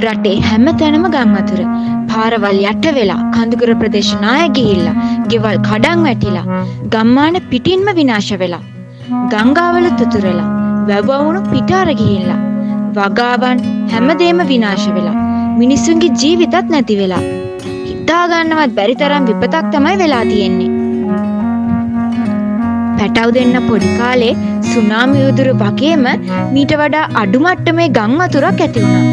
රටේ හැමතැනම ගම් වතුර. පාරවල් යට වෙලා, කඳුකර ප්‍රදේශ නාය ගිහිල්ලා, ගෙවල් කඩන් වැටිලා, ගම්මාන පිටින්ම විනාශ වෙලා. ගංගාවල තුතුරලා, වැවවුණු පිටාර ගිහිල්ලා, වගාවන් හැමදේම විනාශ වෙලා. මිනිසුන්ගේ ජීවිතත් නැති වෙලා. හිතා ගන්නවත් බැරි තරම් විපතක් තමයි වෙලා තියෙන්නේ. පැටව් දෙන්න පොඩි කාලේ සුනාමි උදුර වගේම මීට වඩා අඩු මට්ටමේ ගම් වතුරක් ඇති වුණා.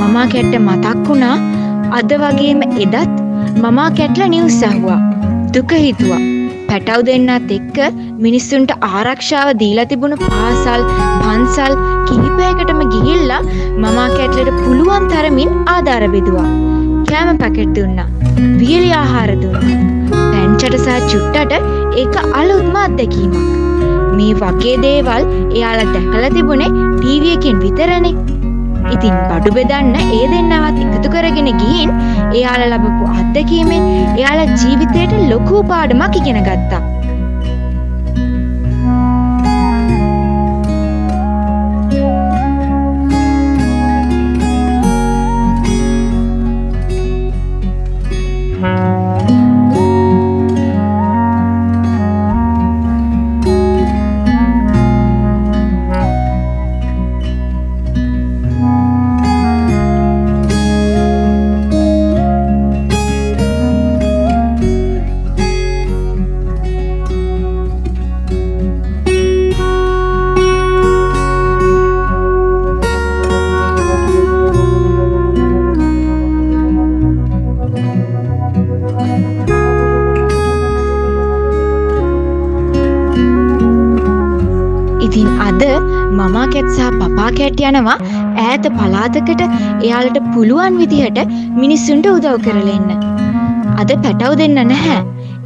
මමා කැට්ට මතක් වුණා අද වගේම එදත් මමා කැට්ලා නිවුස් ඇහුවා. දුක හිතුවා. පැටව් දෙන්නත් එක්ක මිනිස්සුන්ට ආරක්ෂාව දීලා තිබුණු පාසල් පන්සල් කිහිපයකටම ගිහිල්ලා මමා කැට්ලට පුළුවන් තරමින් ආධාර බෙදුවා. කෑම පැකට් දුන්නා. වියලි ආහාර දුන්නා. පැංචට සහ චුට්ටට ඒක අලුත්ම අත්දැකීමක්. මේ වගේ දේවල් එයාලා දැකලා තිබුණේ ටීවී එකෙන් විතරනේ. ඉතින් බඩු බෙදන්න ඒ දෙන්නවත් එකතු කරගෙන ගිහින් එයාලා ලැබපු අත්දැකීමෙන් එයාලා ජීවිතේට ලොකු පාඩමක් ඉගෙන ගත්තා. ඉතින් අද මමා කැට් සහ පපා කැට් යනවා ඈත පළාතකට එයාලට පුළුවන් විදිහට මිනිස්සුන්ට උදව් කරලා එන්න. අද පැටව් දෙන්න නැහැ.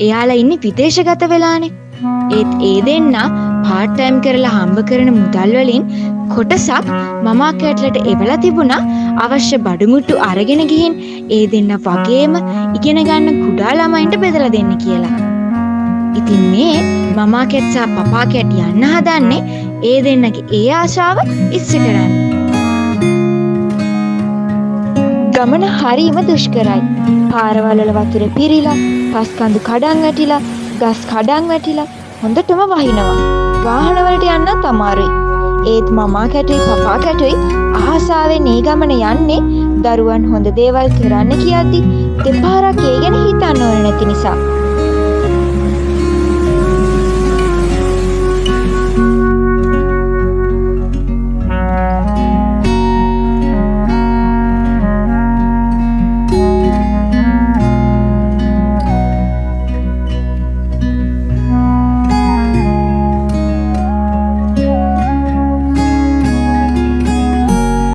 එයාලා ඉන්නේ විදේශගත වෙලානේ. ඒත් ඒ දෙන්න පාර්ට් ටයිම් කරලා හම්බ කරන මුදල් වලින් කොටසක් මමා කැට්ලට එවලා තිබුණා අවශ්‍ය බඩුමුට්ටු අරගෙන ගිහින් ඒ දෙන්න වගේම ඉගෙන ගන්න කුඩා ළමයින්ට බෙදලා දෙන්න කියලා. ඉතින් මේ මමා කැට් සහ පපා කැට් යන්න හදන්නේ ඒ දෙන්නගේ ඒ ආශාව ඉෂ්ට කරන්න. ගමන හරිම දුෂ්කරයි. පාරවල් වල වතුර පිරීලා, පස් කඳු කඩන් වැටිලා, ගස් කඩන් වැටිලා හොඳටම වහිනවා. වාහන වලට යන්නත් අමාරුයි. ඒත් මමා කැටුයි පපා කැටුයි ආසාවෙන් මේ ගමන යන්නේ දරුවන් හොඳ දේවල් කරන්න කියද්දි දෙපාරක් ඒ ගැන හිතන්න ඕන නැති නිසා.